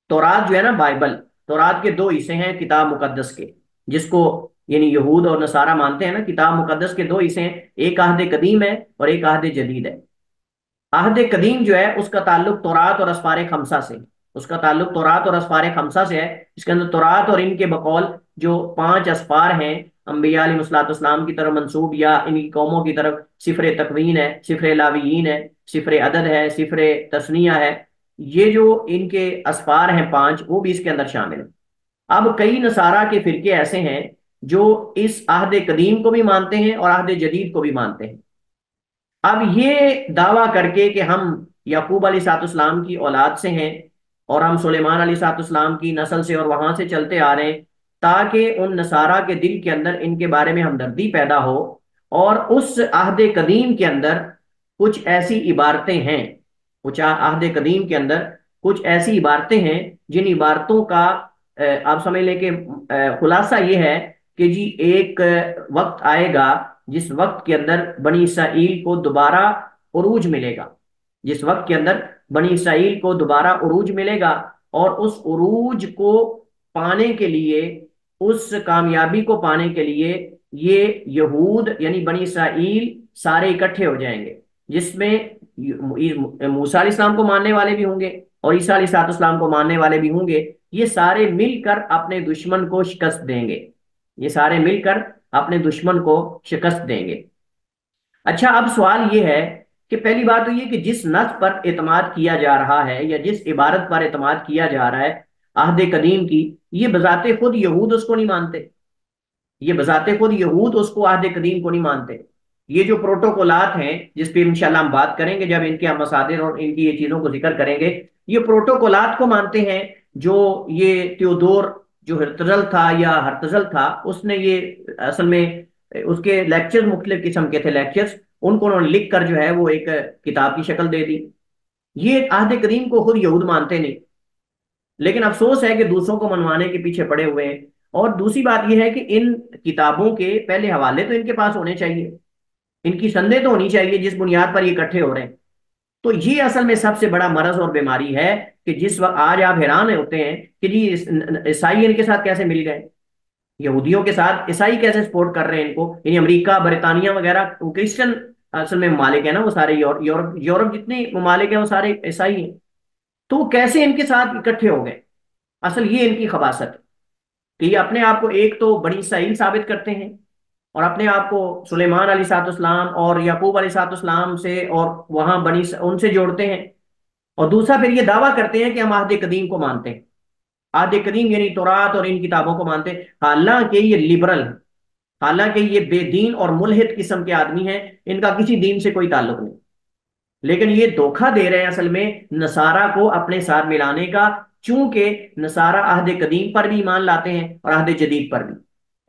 Speaker 1: تورات جو ہے نا، بائبل، تورات کے دو حصے ہیں کتاب مقدس کے، جس کو یعنی یہود اور نصارہ مانتے ہیں نا، کتاب مقدس کے دو حصے ہیں، ایک عہد قدیم ہے اور ایک عہد جدید ہے۔ عہد قدیم جو ہے اس کا تعلق تورات اور اسفار خمسہ سے، اس کا تعلق تورات اور اسفار خمسہ سے ہے۔ اس کے اندر تورات اور ان کے بقول جو 5 اسفار ہیں انبیاء علیہ الصلوۃ والسلام کی طرف منسوب یا ان کی قوموں کی طرف، سفر تکوین ہے، سفر لاویین ہے، سفر عدد ہے، سفر تثنیہ ہے، یہ جو ان کے اسفار ہیں 5، وہ بھی اس کے اندر شامل ہیں۔ اب کئی نصارہ کے فرقے ایسے ہیں جو اس عہد قدیم کو بھی مانتے ہیں اور عہد جدید کو بھی مانتے ہیں۔ اب یہ دعویٰ کر کے کہ ہم یعقوب علیہ الصلوۃ والسلام کی اولاد سے ہیں، اور ہم سلیمان علیہ الصلوۃ والسلام کی نسل سے اور وہاں سے چلتے آ رہے ہیں، تاکہ ان نصارہ کے دل کے اندر ان کے بارے میں ہمدردی پیدا ہو، اور اس عہد قدیم کے اندر کچھ ایسی عبارتیں ہیں، کچھ عہد قدیم کے اندر کچھ ایسی عبارتیں ہیں جن عبارتوں کا آپ سمجھ لیں کہ خلاصہ یہ ہے کہ جی ایک وقت آئے گا جس وقت کے اندر بنی اسرائیل کو دوبارہ عروج ملے گا، جس وقت کے اندر بنی اسرائیل کو دوبارہ عروج ملے گا، اور اس عروج کو پانے کے لیے، اس کامیابی کو پانے کے لیے یہ یہود یعنی بنی اسرائیل سارے اکٹھے ہو جائیں گے، جس میں موسیٰ علیہ السلام کو ماننے والے بھی ہوں گے اور عیسیٰ علیہ السلام کو ماننے والے بھی ہوں گے۔ یہ سارے مل کر اپنے دشمن کو شکست دیں گے، یہ سارے مل کر اپنے دشمن کو شکست دیں گے۔ اچھا، اب سوال یہ ہے کہ پہلی بات تو یہ کہ جس نص پر اعتماد کیا جا رہا ہے یا جس عبارت پر اعتماد کیا جا رہا ہے عہد قدیم کی، یہ بذات خود یہود اس کو نہیں مانتے، یہ بذات خود یہود اس کو عہد قدیم کو نہیں مانتے۔ یہ جو پروٹوکولات ہیں جس پہ انشاءاللہ ہم بات کریں گے جب ان کے ہم مصادر اور ان کی یہ چیزوں کو ذکر کریں گے، یہ پروٹوکولات کو مانتے ہیں جو یہ تیودور جو ہرتزل تھا یا ہرتزل تھا، اس نے یہ اصل میں اس کے لیکچرز مختلف قسم کے تھے لیکچرز، ان کو انہوں نے لکھ کر جو ہے وہ ایک کتاب کی شکل دے دی۔ یہ عہد قدیم کو خود یہود مانتے نہیں، لیکن افسوس ہے کہ دوسروں کو منوانے کے پیچھے پڑے ہوئے ہیں۔ اور دوسری بات یہ ہے کہ ان کتابوں کے پہلے حوالے تو ان کے پاس ہونے چاہیے، ان کی سندیں تو ہونی چاہیے جس بنیاد پر یہ اکٹھے ہو رہے ہیں۔ تو یہ اصل میں سب سے بڑا مرض اور بیماری ہے کہ جس وقت آج آپ حیران ہوتے ہیں کہ جی عیسائی ان کے ساتھ کیسے مل گئے، یہودیوں کے ساتھ عیسائی کیسے سپورٹ کر رہے ہیں ان کو، یعنی امریکہ برطانیہ وغیرہ کرسچن اصل میں ممالک ہیں نا، وہ سارے یورپ یورپ جتنے ممالک ہیں وہ سارے عیسائی ہیں، تو وہ کیسے ان کے ساتھ اکٹھے ہو گئے؟ اصل یہ ان کی خباثت ہے کہ یہ اپنے آپ کو ایک تو بنی اسرائیل ثابت کرتے ہیں، اور اپنے آپ کو سلیمان علیہ الصلوۃ والسلام اور یعقوب علیہ الصلوۃ والسلام سے اور وہاں ان سے جوڑتے ہیں، اور دوسرا پھر یہ دعویٰ کرتے ہیں کہ ہم عہد قدیم کو مانتے ہیں، عہد قدیم یعنی تورات اور ان کتابوں کو مانتے ہیں، حالانکہ یہ لبرل ہیں، حالانکہ یہ بے دین اور ملحد قسم کے آدمی ہیں، ان کا کسی دین سے کوئی تعلق نہیں، لیکن یہ دھوکہ دے رہے ہیں اصل میں نصارہ کو اپنے ساتھ ملانے کا، چونکہ نصارہ عہد قدیم پر بھی ایمان لاتے ہیں اور عہد جدید پر بھی۔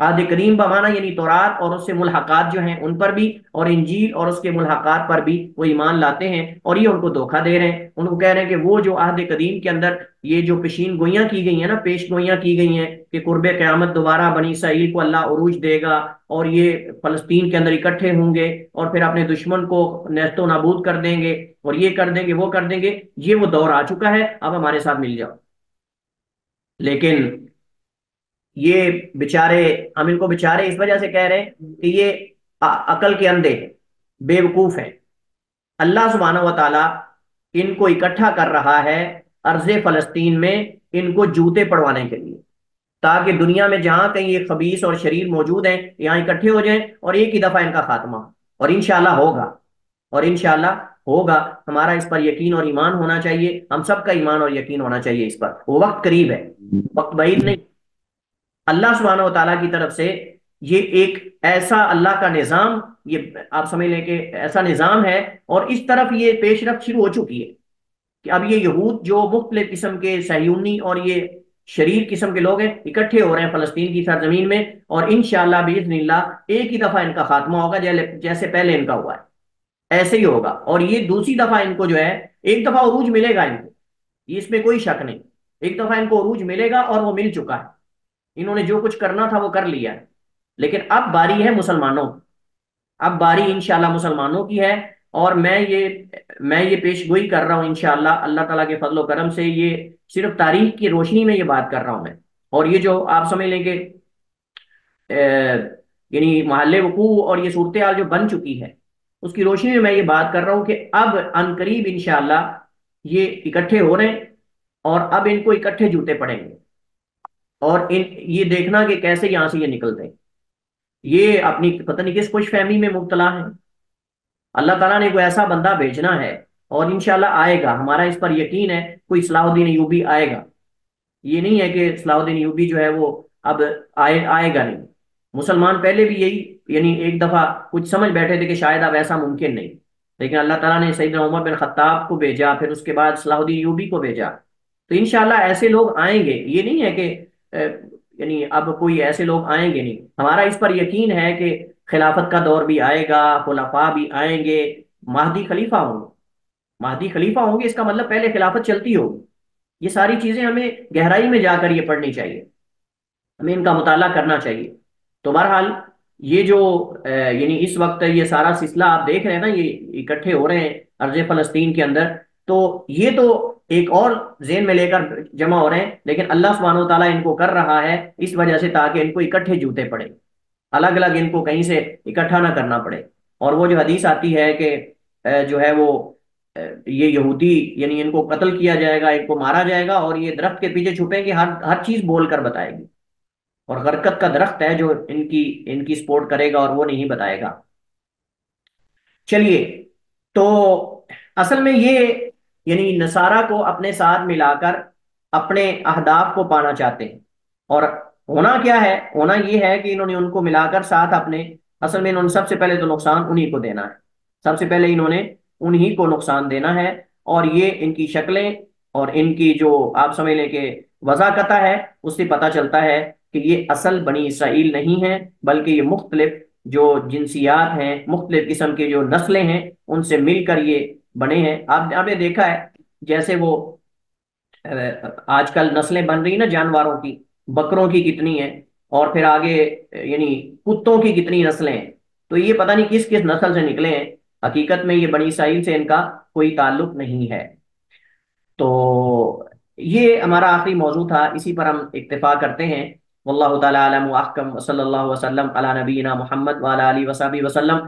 Speaker 1: عہد قدیم بمانا یعنی تورات اور اس سے ملحقات جو ہیں ان پر بھی، اور انجیل اور اس کے ملحقات پر بھی وہ ایمان لاتے ہیں، اور یہ ان کو دھوکہ دے رہے ہیں، ان کو کہہ رہے ہیں کہ وہ جو عہد قدیم کے اندر یہ جو پیشین گوئیاں کی گئی ہیں نا، پیش گوئیاں کی گئی ہیں کہ قرب قیامت دوبارہ بنی اسرائیل کو اللہ عروج دے گا، اور یہ فلسطین کے اندر اکٹھے ہوں گے اور پھر اپنے دشمن کو نیست و نابود کر دیں گے، اور یہ کر دیں گے وہ کر دیں گے، یہ وہ دور آ چکا ہے، اب ہمارے ساتھ مل جاؤ۔ لیکن یہ بیچارے، ہم ان کو بیچارے اس وجہ سے کہہ رہے ہیں کہ یہ عقل کے اندھے ہیں، بے وقوف ہیں۔ اللہ سبحانہ و تعالیٰ ان کو اکٹھا کر رہا ہے ارض فلسطین میں ان کو جوتے پڑوانے کے لیے، تاکہ دنیا میں جہاں کہیں یہ خبیث اور شریر موجود ہیں یہاں اکٹھے ہو جائیں اور ایک ہی دفعہ ان کا خاتمہ، اور انشاءاللہ ہوگا، اور انشاءاللہ ہوگا۔ ہمارا اس پر یقین اور ایمان ہونا چاہیے، ہم سب کا ایمان اور یقین ہونا چاہیے اس پر، وہ وقت قریب ہے، وقت بعید نہیں۔ اللہ سبحانہ و تعالیٰ کی طرف سے یہ ایک ایسا اللہ کا نظام، یہ آپ سمجھ لیں کہ ایسا نظام ہے، اور اس طرف یہ پیش رفت شروع ہو چکی ہے کہ اب یہ یہود جو مختلف قسم کے صہیونی اور یہ شریر قسم کے لوگ ہیں اکٹھے ہو رہے ہیں فلسطین کی سرزمین میں، اور انشاءاللہ باذن اللہ ایک ہی دفعہ ان کا خاتمہ ہوگا، جیسے پہلے ان کا ہوا ہے ایسے ہی ہوگا، اور یہ دوسری دفعہ ان کو جو ہے ایک دفعہ عروج ملے گا ان کو، اس میں کوئی شک نہیں، ایک دفعہ ان کو عروج ملے گا اور وہ مل چکا ہے، انہوں نے جو کچھ کرنا تھا وہ کر لیا ہے، لیکن اب باری ہے مسلمانوں، اب باری انشاءاللہ مسلمانوں کی ہے، اور میں یہ پیش گوئی کر رہا ہوں انشاءاللہ اللہ تعالیٰ کے فضل و کرم سے، یہ صرف تاریخ کی روشنی میں یہ بات کر رہا ہوں میں، اور یہ جو آپ سمجھ لیں کہ یعنی محل وقوع اور یہ صورتحال جو بن چکی ہے اس کی روشنی میں یہ بات کر رہا ہوں کہ اب ان قریب انشاءاللہ یہ اکٹھے ہو رہے ہیں، اور اب ان کو اکٹھے جوتے پڑیں گے، اور یہ دیکھنا کہ کیسے یہاں سے یہ نکلتے ہیں، یہ اپنی پتہ نہیں کس خوش فہمی میں مبتلا ہیں۔ اللہ تعالیٰ نے کوئی ایسا بندہ بھیجنا ہے، اور انشاءاللہ آئے گا، ہمارا اس پر یقین ہے، کوئی صلاح الدین ایوبی آئے گا، یہ نہیں ہے کہ صلاح الدین ایوبی جو ہے وہ اب آئے گا نہیں، مسلمان پہلے بھی یہی یعنی ایک دفعہ کچھ سمجھ بیٹھے تھے کہ شاید اب ایسا ممکن نہیں، لیکن اللہ تعالیٰ نے سیدنا عمر بن خطاب کو بھیجا، پھر اس کے بعد صلاح الدین ایوبی کو بھیجا، تو انشاءاللہ ایسے لوگ آئیں گے، یہ نہیں ہے کہ یعنی اب کوئی ایسے لوگ آئیں گے نہیں، ہمارا اس پر یقین ہے کہ خلافت کا دور بھی آئے گا، خلفاء بھی آئیں گے، مہدی خلیفہ ہوں گے، مہدی خلیفہ ہوں گے، اس کا مطلب پہلے خلافت چلتی ہوگی، یہ ساری چیزیں ہمیں گہرائی میں جا کر یہ پڑھنی چاہیے، ہمیں ان کا مطالعہ کرنا چاہیے۔ تو بہرحال یہ جو یعنی اس وقت یہ سارا سلسلہ آپ دیکھ رہے ہیں نا، یہ اکٹھے ہو رہے ہیں ارض فلسطین کے اندر، تو یہ تو ایک اور ذہن میں لے کر جمع ہو رہے ہیں، لیکن اللہ سبحانہ و تعالیٰ ان کو کر رہا ہے اس وجہ سے تاکہ ان کو اکٹھے جوتے پڑے، الگ الگ ان کو کہیں سے اکٹھا نہ کرنا پڑے۔ اور وہ جو حدیث آتی ہے کہ جو ہے وہ یہ یہودی یعنی ان کو قتل کیا جائے گا، ان کو مارا جائے گا، اور یہ درخت کے پیچھے چھپیں گے، ہر چیز بول کر بتائے گی، اور غرقت کا درخت ہے جو ان کی سپورٹ کرے گا اور وہ نہیں بتائے گا۔ چلیے، تو اصل میں یہ یعنی نصارہ کو اپنے ساتھ ملا کر اپنے اہداف کو پانا چاہتے ہیں، اور ہونا کیا ہے، ہونا یہ ہے کہ انہوں نے ان کو ملا کر ساتھ اپنے، اصل میں انہوں نے سب سے پہلے تو نقصان انہی کو دینا ہے، سب سے پہلے انہوں نے انہی کو نقصان دینا ہے، اور یہ ان کی شکلیں اور ان کی جو آپ سمجھ لیں کہ وضاحت ہے اس سے پتہ چلتا ہے کہ یہ اصل بنی اسرائیل نہیں ہے، بلکہ یہ مختلف جو جنسیات ہیں، مختلف قسم کے جو نسلیں ہیں، ان سے مل کر یہ بنے ہیں۔ آپ نے دیکھا ہے جیسے وہ آج کل نسلیں بن رہی ہیں نا جانوروں کی، بکروں کی کتنی ہیں، اور پھر آگے یعنی کتوں کی کتنی نسلیں ہیں، تو یہ پتہ نہیں کس کس نسل سے نکلے ہیں۔ حقیقت میں یہ بنی اسرائیل سے ان کا کوئی تعلق نہیں ہے۔ تو یہ ہمارا آخری موضوع تھا، اسی پر ہم اکتفا کرتے ہیں۔ واللہ تعالی عالم و احکم، صلی اللہ وسلم علی نبینا محمد وعلی آلہ وصحبہ وسلم۔